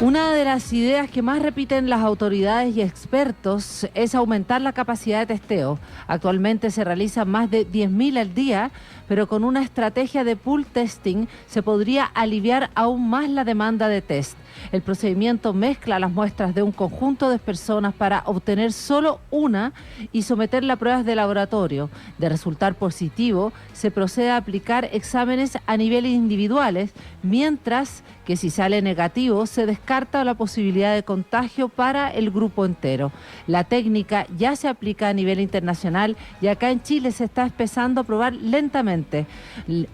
Una de las ideas que más repiten las autoridades y expertos es aumentar la capacidad de testeo. Actualmente se realizan más de 10.000 al día, pero con una estrategia de pool testing se podría aliviar aún más la demanda de test. El procedimiento mezcla las muestras de un conjunto de personas para obtener solo una y someterla a pruebas de laboratorio. De resultar positivo, se procede a aplicar exámenes a niveles individuales, mientras que si sale negativo, se descarta la posibilidad de contagio para el grupo entero. La técnica ya se aplica a nivel internacional y acá en Chile se está empezando a probar lentamente.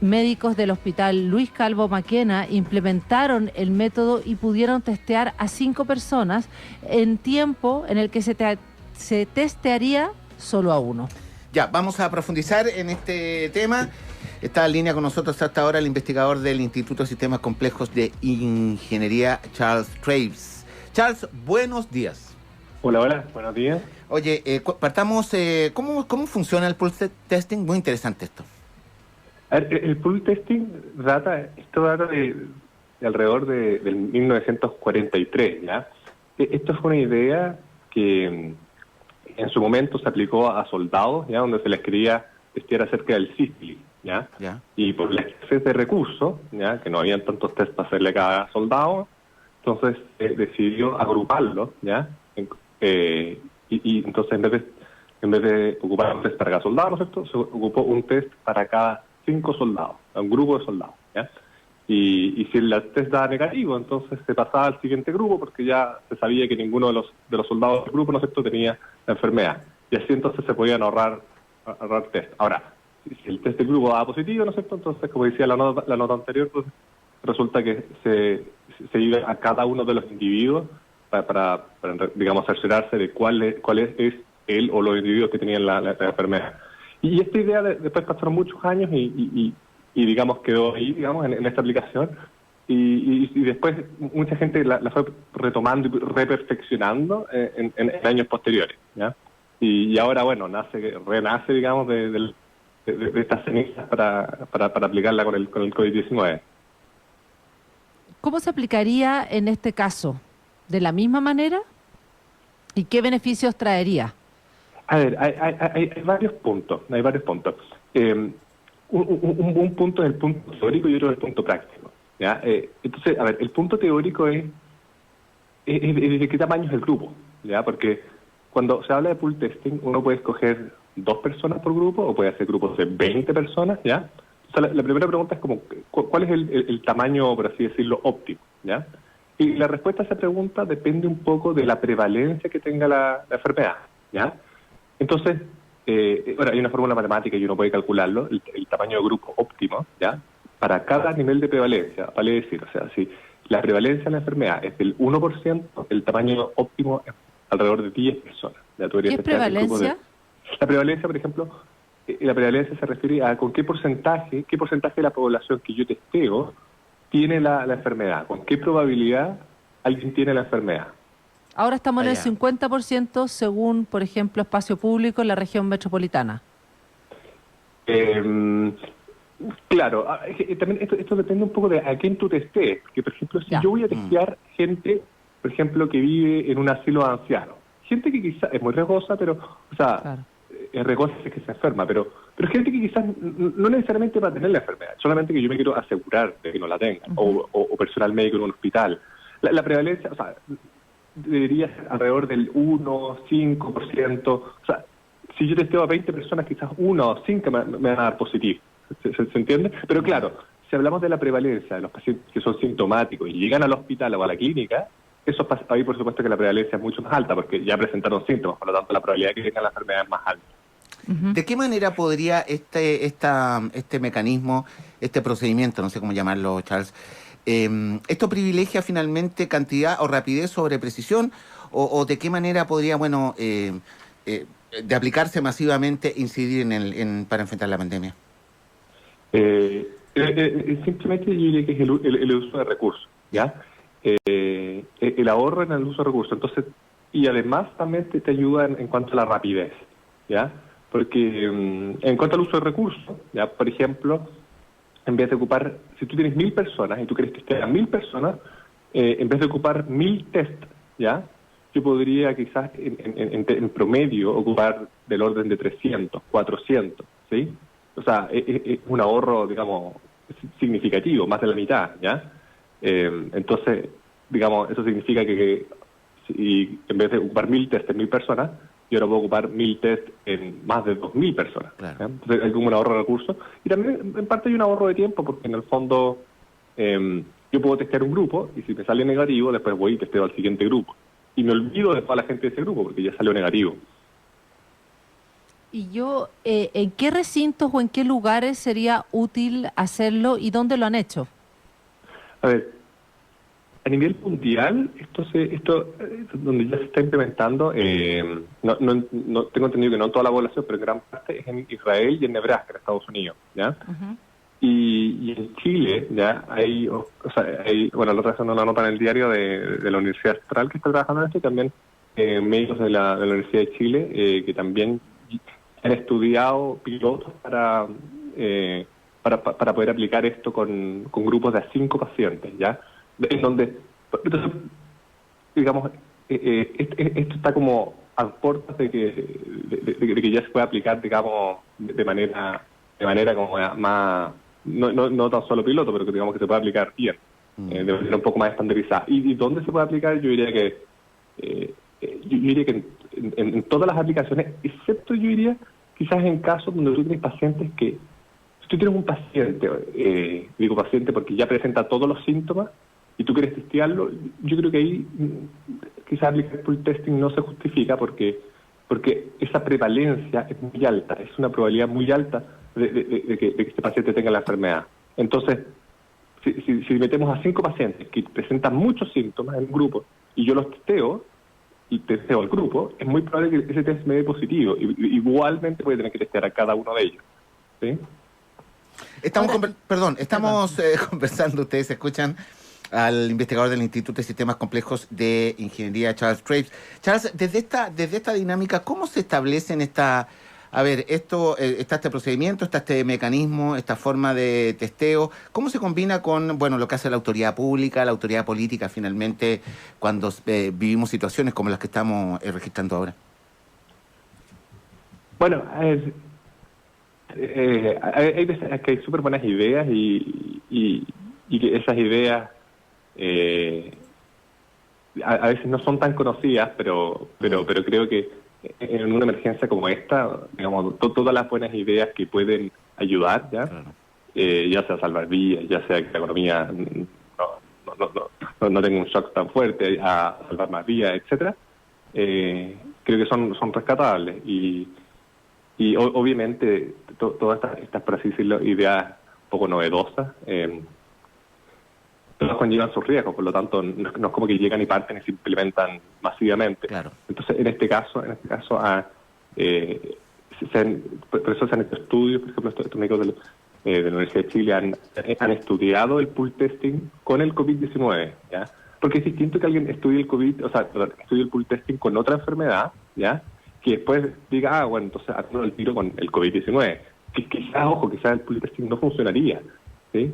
Médicos del Hospital Luis Calvo Maquena implementaron el método y pudieron testear a 5 personas en tiempo en el que se testearía solo a uno. Ya, vamos a profundizar en este tema. Está en línea con nosotros hasta ahora el investigador del Instituto de Sistemas Complejos de Ingeniería, Charles Traves. Charles, buenos días. Hola, buenos días. Oye, partamos, ¿cómo funciona el pool testing? Muy interesante esto. A ver, el pool testing data de alrededor del 1943, ¿ya? Esto fue una idea que en su momento se aplicó a soldados, ¿ya? Donde se les quería testear acerca del sífilis, ¿ya? Y por la escasez de recursos, ¿ya? Que no habían tantos test para hacerle a cada soldado, entonces decidió agruparlo, ¿ya? Y entonces en vez de ocupar un test para cada soldado, ¿no es cierto?, se ocupó un test para cada 5 soldados, un grupo de soldados, ¿ya? Y si el test daba negativo, entonces se pasaba al siguiente grupo porque ya se sabía que ninguno de los soldados del grupo, ¿no es cierto?, tenía la enfermedad. Y así entonces se podían ahorrar test. Ahora, si el test del grupo daba positivo, ¿no es cierto?, entonces, como decía la nota anterior, pues, resulta que se iba a cada uno de los individuos para digamos, cerciorarse de cuál es él o los individuos que tenían la enfermedad. Y esta idea después pasaron muchos años y digamos, quedó ahí, digamos, en esta aplicación. Y después mucha gente la fue retomando y reperfeccionando en años posteriores, ¿ya? Y ahora, bueno, renace, digamos, de estas cenizas para aplicarla con el COVID-19. ¿Cómo se aplicaría en este caso? ¿De la misma manera? ¿Y qué beneficios traería? A ver, hay varios puntos. Un punto es el punto teórico y otro es el punto práctico, ¿ya? Entonces, a ver, el punto teórico es de qué tamaño es el grupo, ¿ya? Porque cuando se habla de pool testing, uno puede escoger 2 personas por grupo o puede hacer grupos de 20 personas, ¿ya? O sea, la primera pregunta es como, ¿cuál es el tamaño, por así decirlo, óptimo, ¿ya? Y la respuesta a esa pregunta depende un poco de la prevalencia que tenga la enfermedad, ¿ya? Entonces, bueno, hay una fórmula matemática y uno puede calcularlo, el tamaño de grupo óptimo, ¿ya? Para cada nivel de prevalencia, vale decir, o sea, si la prevalencia de la enfermedad es del 1%, el tamaño óptimo es alrededor de 10 personas. ¿Ya? ¿Qué es prevalencia? La prevalencia, por ejemplo, la prevalencia se refiere a con qué porcentaje de la población que yo testeo tiene la enfermedad, con qué probabilidad alguien tiene la enfermedad. Ahora estamos en el 50% según, por ejemplo, espacio público en la región metropolitana. Claro, también esto depende un poco de a quién tú testees. Porque, por ejemplo, si yo voy a testear gente, por ejemplo, que vive en un asilo de ancianos, gente que quizás es muy riesgosa, pero, o sea, claro, es riesgosa es que se enferma, pero gente que quizás no necesariamente va a tener la enfermedad, solamente que yo me quiero asegurar de que no la tenga, o personal médico en un hospital. La prevalencia, o sea, debería ser alrededor del 1, 5%. O sea, si yo testeo a 20 personas, quizás 1 o 5 me van a dar positivo. ¿Se entiende? Pero claro, si hablamos de la prevalencia de los pacientes que son sintomáticos y llegan al hospital o a la clínica, eso pasa ahí, por supuesto que la prevalencia es mucho más alta, porque ya presentaron síntomas, por lo tanto la probabilidad de que tengan la enfermedad es más alta. ¿De qué manera podría este mecanismo, este procedimiento, no sé cómo llamarlo, Charles, esto privilegia finalmente cantidad o rapidez sobre precisión, o de qué manera podría, bueno, de aplicarse masivamente, incidir para enfrentar la pandemia? Simplemente yo diría que es el uso de recursos, ¿ya? El ahorro en el uso de recursos. Entonces, y además también te ayuda en cuanto a la rapidez, ¿ya? Porque en cuanto al uso de recursos, ¿ya? Por ejemplo, en vez de ocupar, si tú tienes 1.000 personas y tú quieres testear a 1.000 personas, en vez de ocupar 1000 test, ¿ya? Yo podría quizás en promedio ocupar del orden de 300, 400, ¿sí? O sea, es un ahorro, digamos, significativo, más de la mitad, ¿ya? Entonces, digamos, eso significa que si en vez de ocupar 1000 test en 1000 personas, yo ahora puedo ocupar 1000 test en más de 2000 personas. Claro. ¿Ya? Entonces hay como un ahorro de recursos. Y también, en parte, hay un ahorro de tiempo, porque en el fondo yo puedo testear un grupo y si me sale negativo, después voy y testeo al siguiente grupo. Y me olvido de toda la gente de ese grupo porque ya salió negativo. Y yo, ¿en qué recintos o en qué lugares sería útil hacerlo y dónde lo han hecho? A ver, a nivel mundial, donde ya se está implementando, no tengo entendido que no en toda la población, pero en gran parte es en Israel y en Nebraska, en Estados Unidos, ¿ya? Ujú. Y en Chile, ya bueno, la otra vez una nota en el diario de la Universidad Austral que está trabajando en esto, y también médicos de la Universidad de Chile que también han estudiado pilotos para poder aplicar esto con grupos de 5 pacientes, ¿ya? En donde, entonces, digamos, esto está como a puertas de que ya se pueda aplicar, digamos, de manera como más, no tan solo piloto, pero que digamos que se pueda aplicar bien, de manera un poco más estandarizada. ¿Y dónde se puede aplicar? Yo diría que en todas las aplicaciones, excepto yo diría quizás en casos donde tú tienes pacientes que, si tú tienes un paciente, digo paciente porque ya presenta todos los síntomas y tú quieres testearlo, yo creo que ahí quizás aplicar pool testing no se justifica porque esa prevalencia es muy alta, es una probabilidad muy alta de que este paciente tenga la enfermedad. Entonces, si metemos a 5 pacientes que presentan muchos síntomas en un grupo y yo los testeo y testeo al grupo, es muy probable que ese test me dé positivo. Igualmente voy a tener que testear a cada uno de ellos, ¿sí? Estamos conversando, ustedes escuchan al investigador del Instituto de Sistemas Complejos de Ingeniería, Charles Craves. Charles, desde esta dinámica, ¿cómo se establecen está este procedimiento, está este mecanismo, esta forma de testeo? ¿Cómo se combina con, bueno, lo que hace la autoridad pública, la autoridad política, finalmente, cuando vivimos situaciones como las que estamos registrando ahora? Bueno, hay veces que hay súper buenas ideas y que esas ideas a veces no son tan conocidas, pero creo que en una emergencia como esta, digamos, todas las buenas ideas que pueden ayudar, ¿ya? Claro. Ya sea salvar vidas, ya sea que la economía no tenga un shock tan fuerte, a salvar más vidas, etcétera, creo que son rescatables y obviamente todas estas, por así decirlo, ideas un poco novedosas, todas conllevan sus riesgos, por lo tanto no es como que llegan y parten y se implementan masivamente. Claro. Entonces, en este caso, por eso se han hecho estudios, por ejemplo, estos médicos de la Universidad de Chile han estudiado el pool testing con el COVID-19, ¿ya? Porque es distinto que alguien estudie estudie el pool testing con otra enfermedad, ¿ya? Que después diga, bueno, entonces hago el tiro con el COVID-19. Que quizás el pool testing no funcionaría, ¿sí?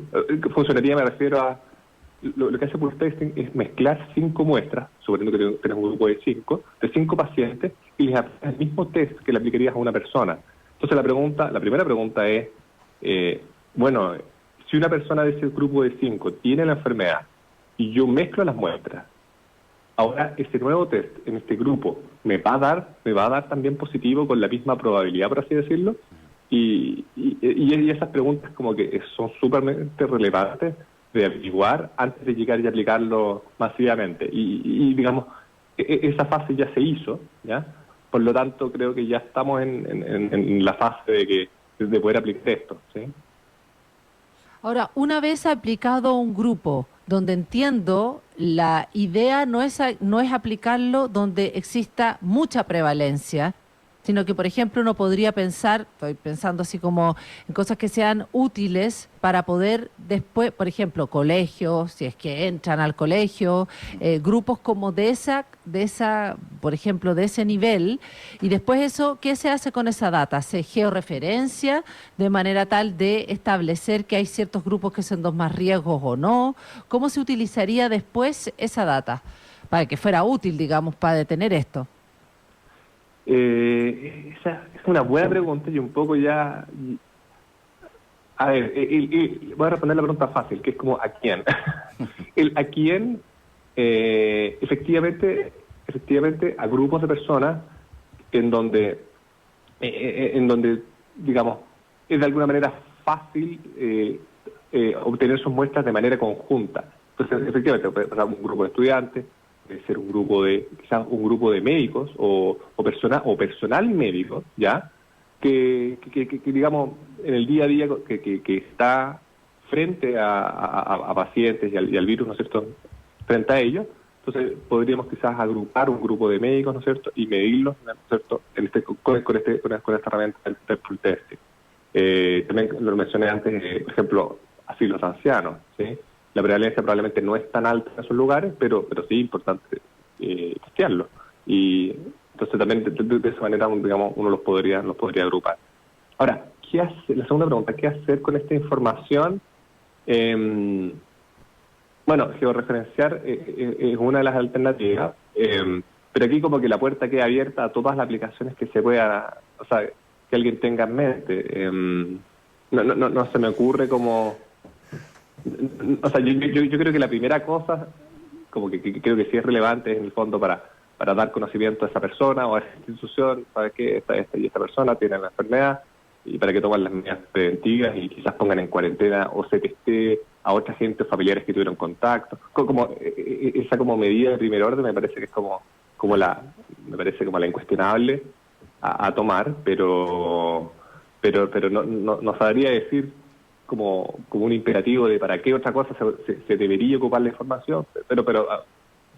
Funcionaría, me refiero a lo que hace pool testing es mezclar 5 muestras, suponiendo que tenemos un grupo de 5 pacientes, y les aplicas el mismo test que le aplicarías a una persona. Entonces la primera pregunta es, bueno, si una persona de ese grupo de 5 tiene la enfermedad y yo mezclo las muestras, ahora ese nuevo test en este grupo me va a dar también positivo con la misma probabilidad, por así decirlo, y esas preguntas como que son súpermente relevantes de averiguar antes de llegar y aplicarlo masivamente. Y digamos, esa fase ya se hizo, ¿ya? Por lo tanto, creo que ya estamos en la fase de poder aplicar esto, ¿sí? Ahora, una vez aplicado un grupo, donde entiendo la idea no es aplicarlo donde exista mucha prevalencia, sino que, por ejemplo, uno podría pensar, estoy pensando así como en cosas que sean útiles para poder después, por ejemplo, colegios, si es que entran al colegio, grupos como de esa, por ejemplo, de ese nivel, y después eso, ¿qué se hace con esa data? ¿Se georreferencia de manera tal de establecer que hay ciertos grupos que son los más riesgos o no? ¿Cómo se utilizaría después esa data para que fuera útil, digamos, para detener esto? Esa es una buena pregunta y un poco ya... A ver, voy a responder la pregunta fácil, que es como ¿a quién? El a quién, efectivamente, a grupos de personas en donde, digamos, es de alguna manera fácil obtener sus muestras de manera conjunta. Entonces, efectivamente, puede ser un grupo de estudiantes, puede ser un grupo de, quizás un grupo de médicos o personal médico, ¿ya? Que digamos, en el día a día que está frente a pacientes y al virus, ¿no es cierto?, frente a ellos. Entonces podríamos quizás agrupar un grupo de médicos, ¿no es cierto?, y medirlos, ¿no es cierto?, con esta herramienta del pool testing. También lo mencioné antes, por ejemplo, así los ancianos, ¿sí? La prevalencia probablemente no es tan alta en esos lugares, pero sí es importante testearlo. Y entonces también de esa manera, digamos, uno los podría agrupar. Ahora, ¿qué hace? La segunda pregunta, ¿qué hacer con esta información? Bueno, georreferenciar es una de las alternativas, pero aquí como que la puerta queda abierta a todas las aplicaciones que se pueda, o sea, que alguien tenga en mente. No se me ocurre como... O sea, yo creo que la primera cosa, como que creo que sí es relevante en el fondo para dar conocimiento a esa persona o a esa institución, ¿sabes qué? Esta persona tiene la enfermedad, y para que tomen las medidas preventivas y quizás pongan en cuarentena o se testee a otra gente o familiares que tuvieron contacto. Esa como medida de primer orden me parece que es me parece como la incuestionable a tomar, pero no sabría decir como un imperativo de para qué otra cosa se debería ocupar la información, pero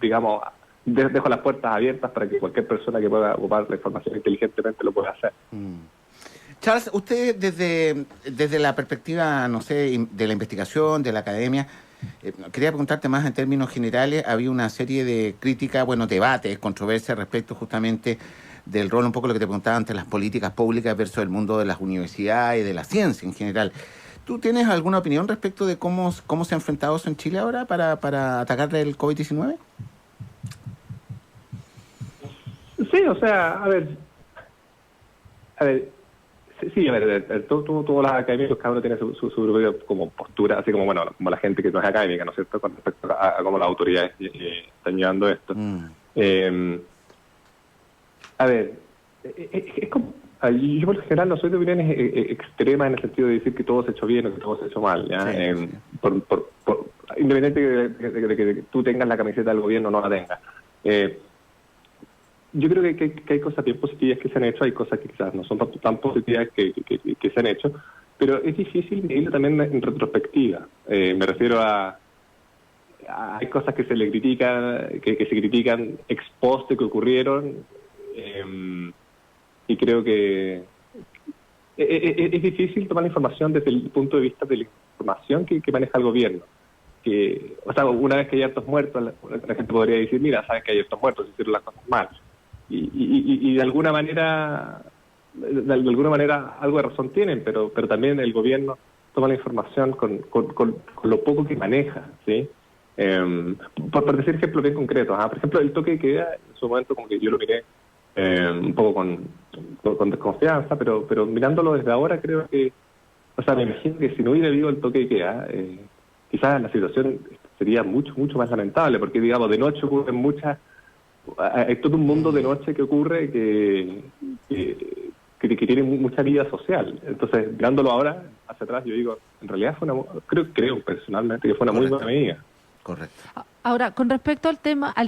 digamos, dejo las puertas abiertas para que cualquier persona que pueda ocupar la información inteligentemente lo pueda hacer. Charles, usted desde la perspectiva, no sé, de la investigación, de la academia, quería preguntarte más en términos generales. Había una serie de críticas, bueno, debates, controversias respecto justamente del rol, un poco lo que te preguntaba antes, las políticas públicas versus el mundo de las universidades y de la ciencia en general. ¿Tú tienes alguna opinión respecto de cómo se ha enfrentado eso en Chile ahora para atacar el COVID-19? Sí, o sea, a ver, sí, a ver, todos los académicos, cada uno tiene su propia como postura, así como, bueno, como la gente que no es académica, ¿no es cierto?, con respecto a cómo las autoridades están llevando esto. A ver, es como... Yo por lo general no soy de opiniones extremas en el sentido de decir que todo se ha hecho bien o que todo se ha hecho mal, ¿ya? Sí. Independiente de que tú tengas la camiseta del gobierno o no la tengas. Yo creo que hay cosas bien positivas que se han hecho, hay cosas que quizás no son tan positivas que se han hecho, pero es difícil medirlo también en retrospectiva. Me refiero hay cosas que se le critican, que se critican ex post que ocurrieron, y creo que es difícil tomar la información desde el punto de vista de la información que maneja el gobierno. O sea, una vez que hay hartos muertos, la gente podría decir, mira, sabes que hay hartos muertos, se hicieron las cosas mal. Y de alguna manera algo de razón tienen, pero también el gobierno toma la información con lo poco que maneja, ¿sí? Por decir ejemplos bien concretos, por ejemplo, el toque de queda, en su momento como que yo lo miré un poco con desconfianza, pero mirándolo desde ahora creo que, o sea, me imagino que si no hubiera habido el toque de queda, quizás la situación sería mucho más lamentable, porque digamos, de noche ocurren hay todo un mundo de noche que ocurre que tiene mucha vida social. Entonces, mirándolo ahora, hacia atrás, yo digo, en realidad creo personalmente que fue una muy buena medida. Correcto. Ahora, con respecto al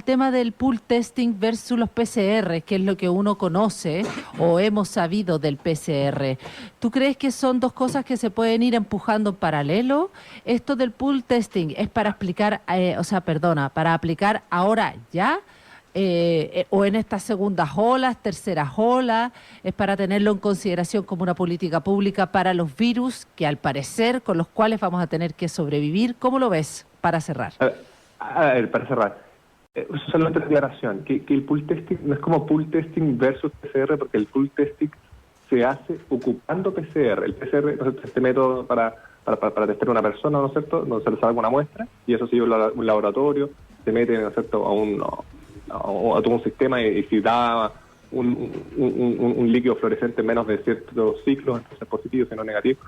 tema del pool testing versus los PCR, que es lo que uno conoce o hemos sabido del PCR, ¿tú crees que son dos cosas que se pueden ir empujando en paralelo? Esto del pool testing es para aplicar ahora ya, o en estas segundas olas, terceras olas, es para tenerlo en consideración como una política pública para los virus que al parecer con los cuales vamos a tener que sobrevivir? ¿Cómo lo ves para cerrar? A ver, para cerrar, solamente una aclaración, que el pool testing no es como pool testing versus PCR, porque el pool testing se hace ocupando PCR. El PCR es este método para testar a una persona, ¿no es cierto?, donde se le saca una muestra, y eso se lleva a un laboratorio, se mete, ¿no es cierto?, a todo un sistema, y si da un líquido fluorescente en menos de ciertos ciclos, entonces positivo, sino negativo.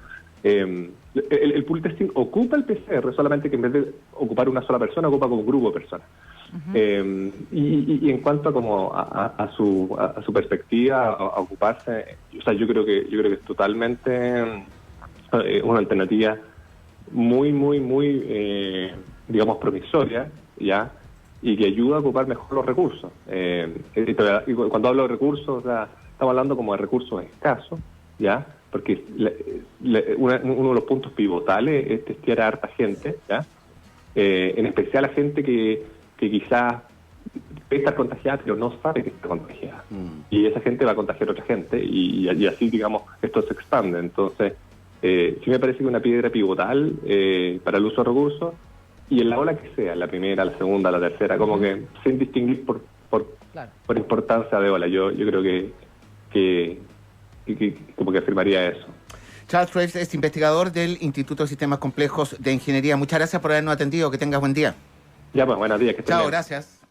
El pool testing ocupa el PCR, solamente que en vez de ocupar una sola persona, ocupa como un grupo de personas. Y en cuanto a su perspectiva, a ocuparse, o sea, yo creo que es totalmente una alternativa muy digamos, promisoria, ¿ya? Y que ayuda a ocupar mejor los recursos. Y cuando hablo de recursos, o sea, estamos hablando como de recursos escasos, ¿ya? Porque uno de los puntos pivotales es testear a harta gente, ¿ya? En especial a gente que quizás está contagiada, pero no sabe que está contagiada. Y esa gente va a contagiar a otra gente, y así, digamos, esto se expande. Entonces, sí me parece que una piedra pivotal para el uso de recursos, y en la ola que sea, la primera, la segunda, la tercera, como que sin distinguir por importancia de ola. Yo creo que como que afirmaría eso. Charles Graves es investigador del Instituto de Sistemas Complejos de Ingeniería. Muchas gracias por habernos atendido. Que tengas buen día. Ya, pues, buenos días. Que Chao, gracias.